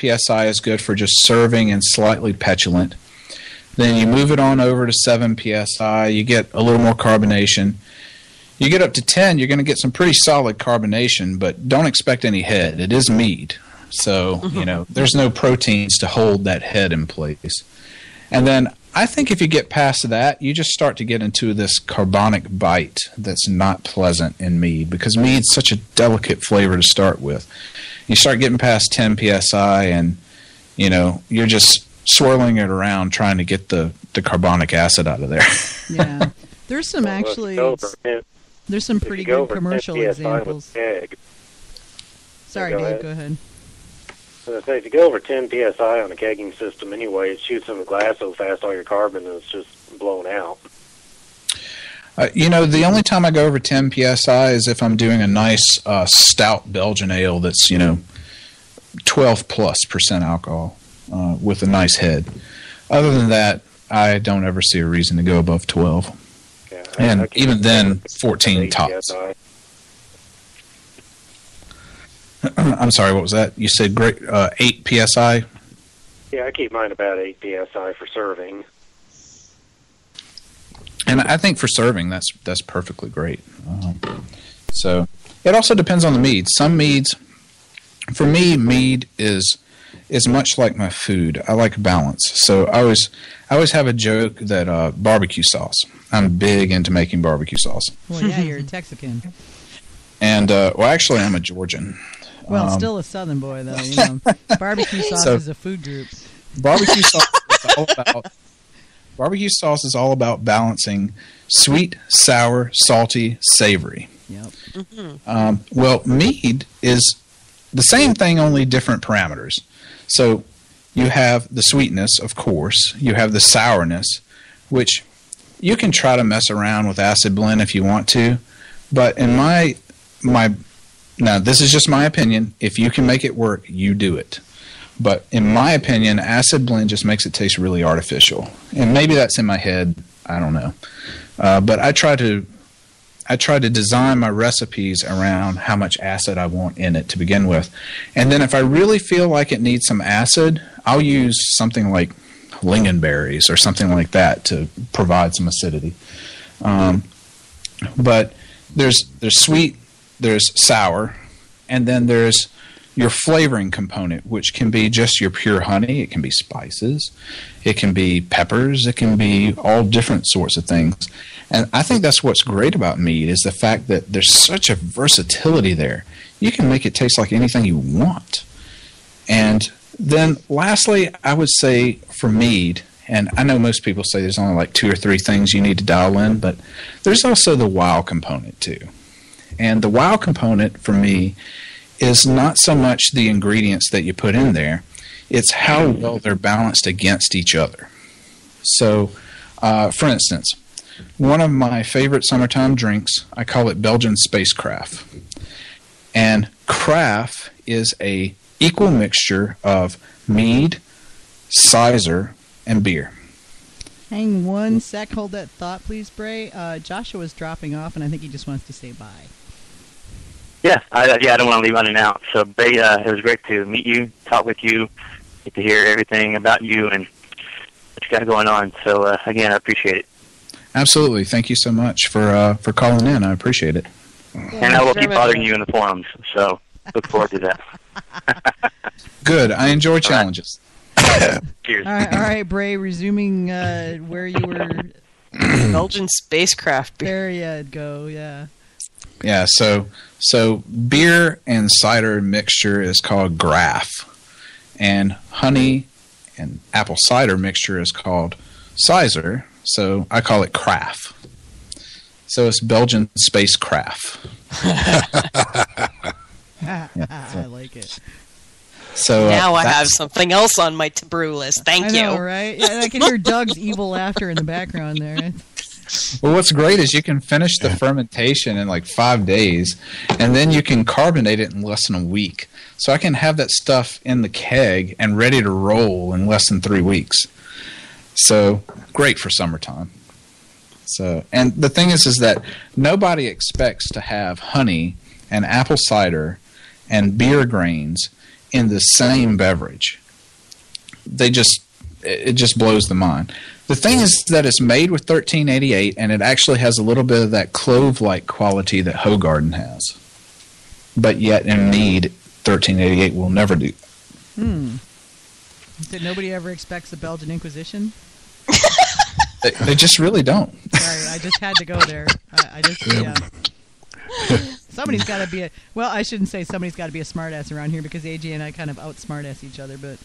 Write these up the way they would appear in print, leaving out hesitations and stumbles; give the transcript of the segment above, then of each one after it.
psi is good for just serving and slightly petulant. Then you move it on over to 7 psi. You get a little more carbonation. You get up to 10, you're going to get some pretty solid carbonation, but don't expect any head. It is mead. So, there's no proteins to hold that head in place. And then I think if you get past that, you just start to get into this carbonic bite that's not pleasant in mead, because mead's such a delicate flavor to start with. You start getting past 10 psi and, you're just swirling it around trying to get the carbonic acid out of there. Yeah. There's some there's some pretty good commercial examples. Sorry, Dave, go ahead. So I say, if you go over 10 psi on a kegging system anyway, it shoots in the glass so fast all your carbon is just blown out. The only time I go over 10 psi is if I'm doing a nice stout Belgian ale that's, 12+% alcohol with a nice head. Other than that, I don't ever see a reason to go above 12. Yeah, and even then, 14 tops. I'm sorry, what was that? You said 8 psi? Yeah, I keep mine about 8 psi for serving. And I think for serving, that's perfectly great. So it also depends on the mead. Some meads, for me, mead is much like my food. I like balance. So I always have a joke that barbecue sauce. I'm big into making barbecue sauce. Well, yeah, you're a Texican. And actually, I'm a Georgian. Well, still a Southern boy, though. Barbecue sauce is a food group. Barbecue sauce is all about balancing sweet, sour, salty, savory. Yep. Mm-hmm. Mead is the same thing, only different parameters. So you have the sweetness, of course. You have the sourness, which you can try to mess around with acid blend if you want to. But in now, this is just my opinion. If you can make it work, you do it. But in my opinion, acid blend just makes it taste really artificial. And maybe that's in my head. I don't know. But I try to design my recipes around how much acid I want in it to begin with. And then if I really feel like it needs some acid, I'll use something like lingonberries or something like that to provide some acidity. But there's sweet, there's sour, and then there's your flavoring component, which can be just your pure honey. It can be spices. It can be peppers. It can be all different sorts of things. And I think that's what's great about mead is the fact that there's such a versatility there. You can make it taste like anything you want. And then lastly, I would say for mead, and I know most people say there's only like 2 or 3 things you need to dial in, but there's also the wow component too. And the wow component for me is not so much the ingredients that you put in there, it's how well they're balanced against each other. So, for instance, one of my favorite summertime drinks, I call it Belgian Spacecraft. And craft is a equal mixture of mead, cider, and beer. Hang one sec, hold that thought, please, Bray. Joshua's dropping off, and I think he just wants to say bye. Yeah, I don't want to leave running out. So, Bray, it was great to meet you, talk with you, get to hear everything about you and what you got going on. So, again, I appreciate it. Absolutely. Thank you so much for calling in. I appreciate it. Yeah, and I will keep bothering you in the forums. So, look forward to that. Good. I enjoy challenges. Cheers. All right, Bray, resuming where you were. Belgian Spacecraft. There you go, yeah. Yeah, so beer and cider mixture is called Graf, and honey and apple cider mixture is called Cider, so I call it Craft. So it's Belgian Spacecraft. I like it. So now I have something else on my to-brew list. Thank you. I know, right? Yeah, I can hear Doug's evil laughter in the background there. Well, what's great is you can finish the fermentation in like 5 days, and then you can carbonate it in less than a week. So I can have that stuff in the keg and ready to roll in less than 3 weeks. So great for summertime. So, and the thing is that nobody expects to have honey and apple cider and beer grains in the same beverage. It just blows the mind. The thing is that it's made with 1388, and it actually has a little bit of that clove-like quality that Hoegaarden has. But yet in Mead, 1388 will never do. That nobody ever expects the Belgian Inquisition? They just really don't. Sorry, I just had to go there. Somebody's got to be I shouldn't say somebody's got to be a smartass around here, because AJ and I kind of out-smartass each other, but...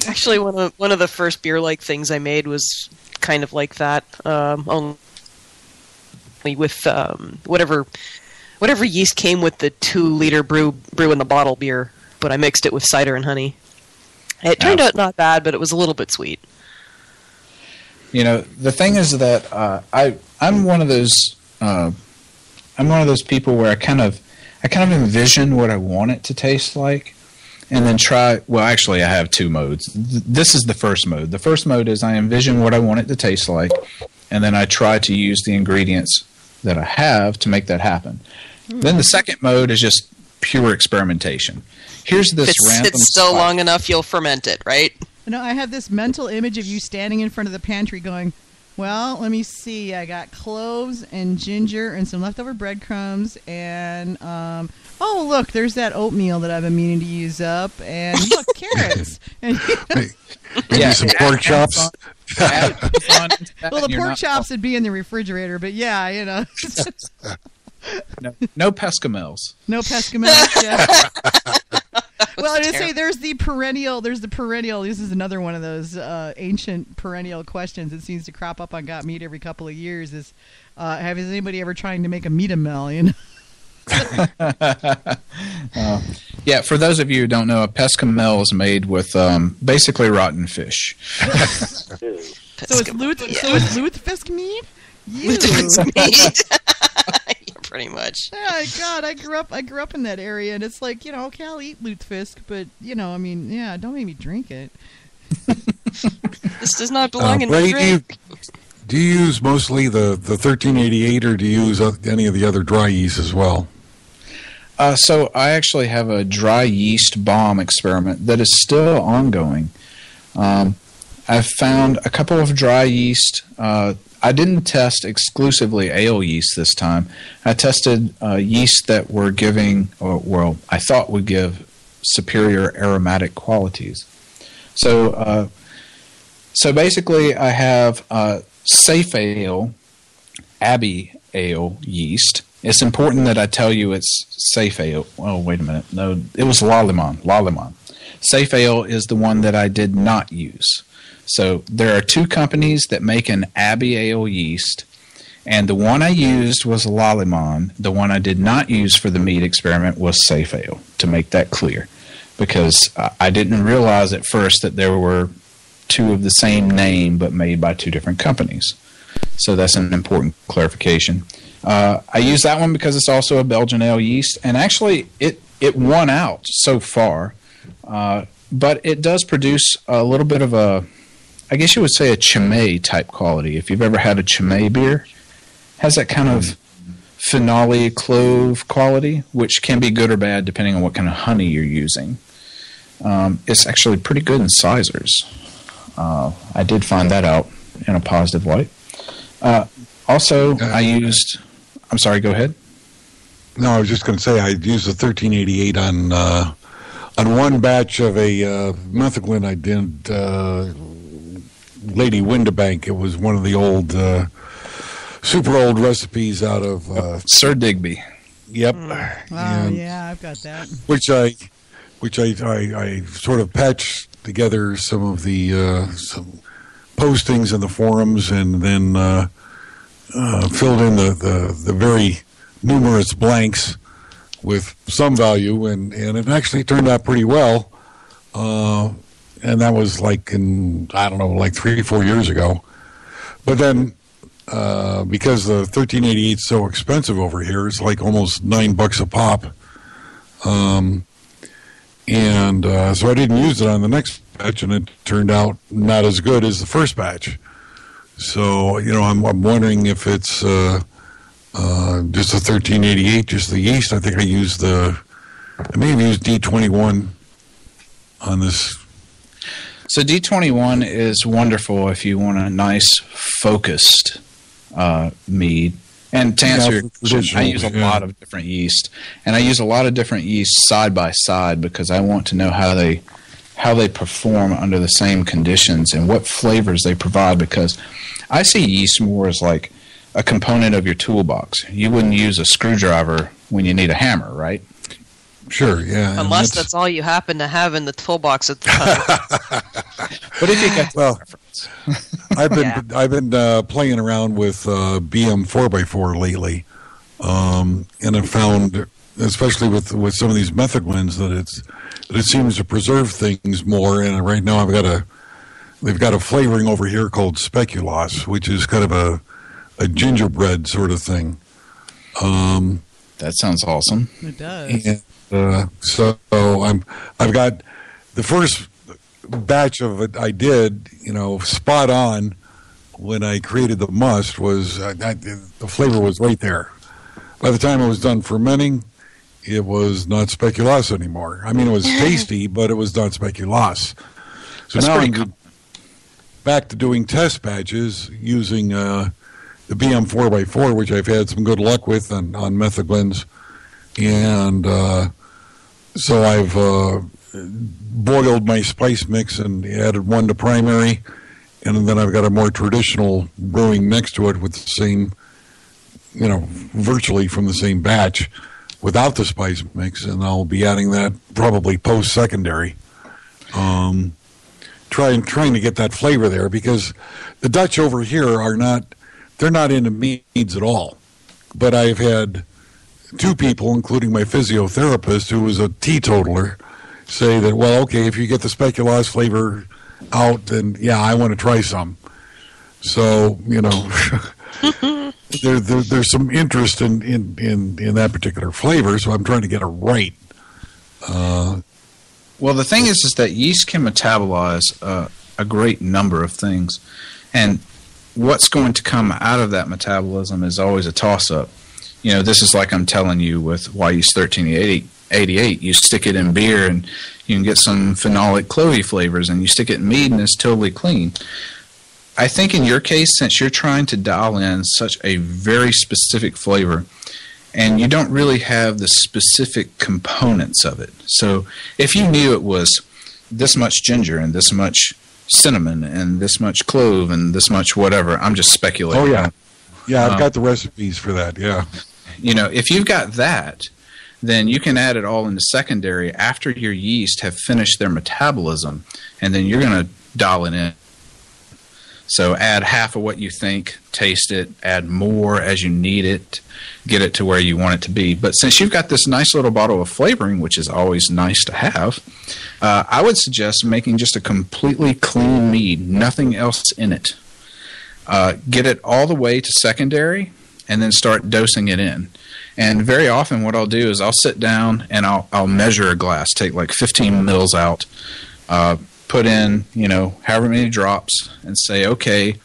Actually, one of the first beer-like things I made was kind of like that. Only with whatever yeast came with the 2-liter brew in the bottle beer, but I mixed it with cider and honey. It turned out not bad, but it was a little bit sweet. You know, the thing is that I'm one of those people where I kind of envision what I want it to taste like, and then try. Well, actually, I have 2 modes. This is the first mode. The first mode is I envision what I want it to taste like, and then I try to use the ingredients that I have to make that happen. Then the second mode is just pure experimentation. Here's this random. If it's still long enough, you'll ferment it, right? No, I have this mental image of you standing in front of the pantry going, well, let me see. I got cloves and ginger and some leftover breadcrumbs and, oh, look, there's that oatmeal that I've been meaning to use up. And look, carrots. And, maybe some pork chops. Well, the pork chops would be in the refrigerator, but yeah, you know. No pescamels. No pescamels, yeah. Well, I was going to say, there's the perennial, this is another one of those ancient perennial questions that seems to crop up on GotMead every couple of years is, is anybody ever trying to make a meatamel, you know? Yeah, for those of you who don't know, a pescamel is made with basically rotten fish. So it's lutefisk mead? Lutefisk mead. Pretty much. Yeah, God, I grew up in that area, and it's like, you know, okay, I'll eat lutefisk, but, you know, I mean, yeah, don't make me drink it. This does not belong in my drink. Do you use mostly the 1388, or do you use any of the other dry yeast as well? So I actually have a dry yeast BOMM experiment that is still ongoing. I've found a couple of dry yeast. I didn't test exclusively ale yeast this time. I tested yeast that were giving, I thought would give superior aromatic qualities. So basically I have Safe Ale, Abbey Ale yeast. It's important that I tell you it's Safe Ale. Oh, wait a minute. No, it was Lallemand. Safe Ale is the one that I did not use. So there are 2 companies that make an Abbey Ale yeast, and the one I used was Lallemand. The one I did not use for the Mead experiment was Safe Ale, to make that clear, because I didn't realize at first that there were 2 of the same name but made by 2 different companies. So that's an important clarification. I use that one because it's also a Belgian ale yeast, and actually it won out so far, but it does produce a little bit of a, I guess you would say, a Chimay type quality. If you've ever had a Chimay beer, has that kind of phenol clove quality, which can be good or bad depending on what kind of honey you're using. It's actually pretty good in sizers. I did find that out in a positive light. Also, I used... I'm sorry, go ahead. No, I was just going to say I used the 1388 on one batch of a Methiglin I did... Lady Windabank. It was one of the old, super old recipes out of Sir Digby. Yep. Oh, yeah, I've got that. Which I sort of patched together some of the some postings in the forums, and then filled in the very numerous blanks with some value, and it actually turned out pretty well. And that was like in, I don't know, like 3 or 4 years ago. But then, because the 1388 is so expensive over here, it's like almost $9 a pop. So I didn't use it on the next batch, and it turned out not as good as the first batch. So, you know, I'm wondering if it's just the 1388, just the yeast. I think I may have used D21 on this. So D21 is wonderful if you want a nice focused mead. And to answer your question, I use a lot of different yeast, and I use a lot of different yeast side by side because I want to know how they perform under the same conditions and what flavors they provide, because I see yeast more as like a component of your toolbox. You wouldn't use a screwdriver when you need a hammer, right? Sure, yeah. Unless that's all you happen to have in the toolbox at the time. What if you got reference? I've been playing around with BOMM 4x4 lately, and I've found, especially with some of these method that it seems to preserve things more. And right now they've got a flavoring over here called speculoos, which is kind of a gingerbread sort of thing. That sounds awesome. It does. And, so I've got the first batch of it I did, spot on when I created the must was the flavor was right there. By the time it was done fermenting, it was not speculoos anymore. I mean, it was tasty, but it was not speculoos. So now I'm back to doing test batches using the BOMM 4x4, which I've had some good luck with on metheglins. And so I've boiled my spice mix and added one to primary, and then I've got a more traditional brewing next to it with the same, virtually from the same batch without the spice mix, and I'll be adding that probably post-secondary. Trying to get that flavor there, because the Dutch over here they're not into meads at all. But I've had two people, including my physiotherapist, who was a teetotaler, say that, well, okay, if you get the speculoos flavor out, then yeah, I want to try some. So, there's some interest in that particular flavor, so I'm trying to get it right. Well, the thing is that yeast can metabolize a great number of things, and what's going to come out of that metabolism is always a toss-up. This is like I'm telling you with why yeast 1388. You stick it in beer and you can get some phenolic clovey flavors, and you stick it in mead and it's totally clean. I think in your case, since you're trying to dial in such a very specific flavor and you don't really have the specific components of it. So if you knew it was this much ginger and this much cinnamon and this much clove and this much whatever, I'm just speculating. Oh, yeah. Yeah, I've got the recipes for that, yeah. If you've got that, then you can add it all into secondary after your yeast have finished their metabolism, and then you're going to dial it in. So add half of what you think, taste it, add more as you need it, get it to where you want it to be. But since you've got this nice little bottle of flavoring, which is always nice to have, I would suggest making just a completely clean mead, nothing else in it. Get it all the way to secondary, and then start dosing it in. And very often what I'll do is I'll sit down and I'll measure a glass, take like 15 mils out, put in, however many drops, and say, okay,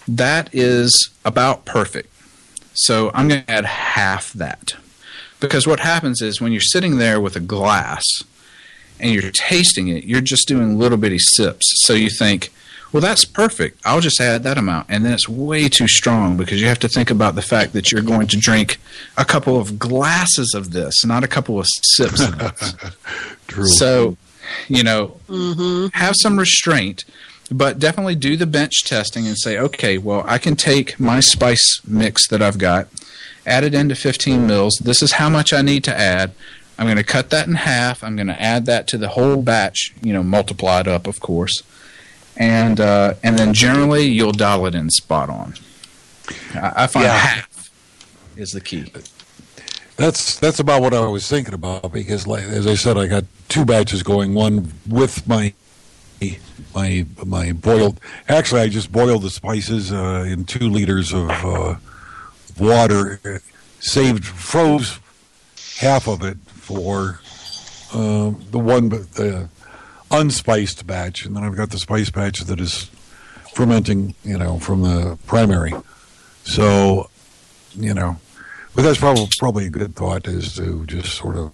that is about perfect. So I'm going to add half that. Because what happens is when you're sitting there with a glass and you're tasting it, you're just doing little bitty sips. So you think, well, that's perfect. I'll just add that amount. And then it's way too strong because you have to think about the fact that you're going to drink a couple of glasses of this, not a couple of sips of this. True. So, have some restraint, but definitely do the bench testing and say, okay, well, I can take my spice mix that I've got, add it into 15 mils. This is how much I need to add. I'm going to cut that in half. I'm going to add that to the whole batch, multiply it up, of course. And then generally you'll dial it in spot on. I find half is the key. That's about what I was thinking about, because, as I said, I got two batches going. One with my boiled. Actually, I just boiled the spices in 2 liters of water. Froze half of it for the unspiced batch, and then I've got the spice batch that is fermenting, from the primary. So But that's probably a good thought, is to just sort of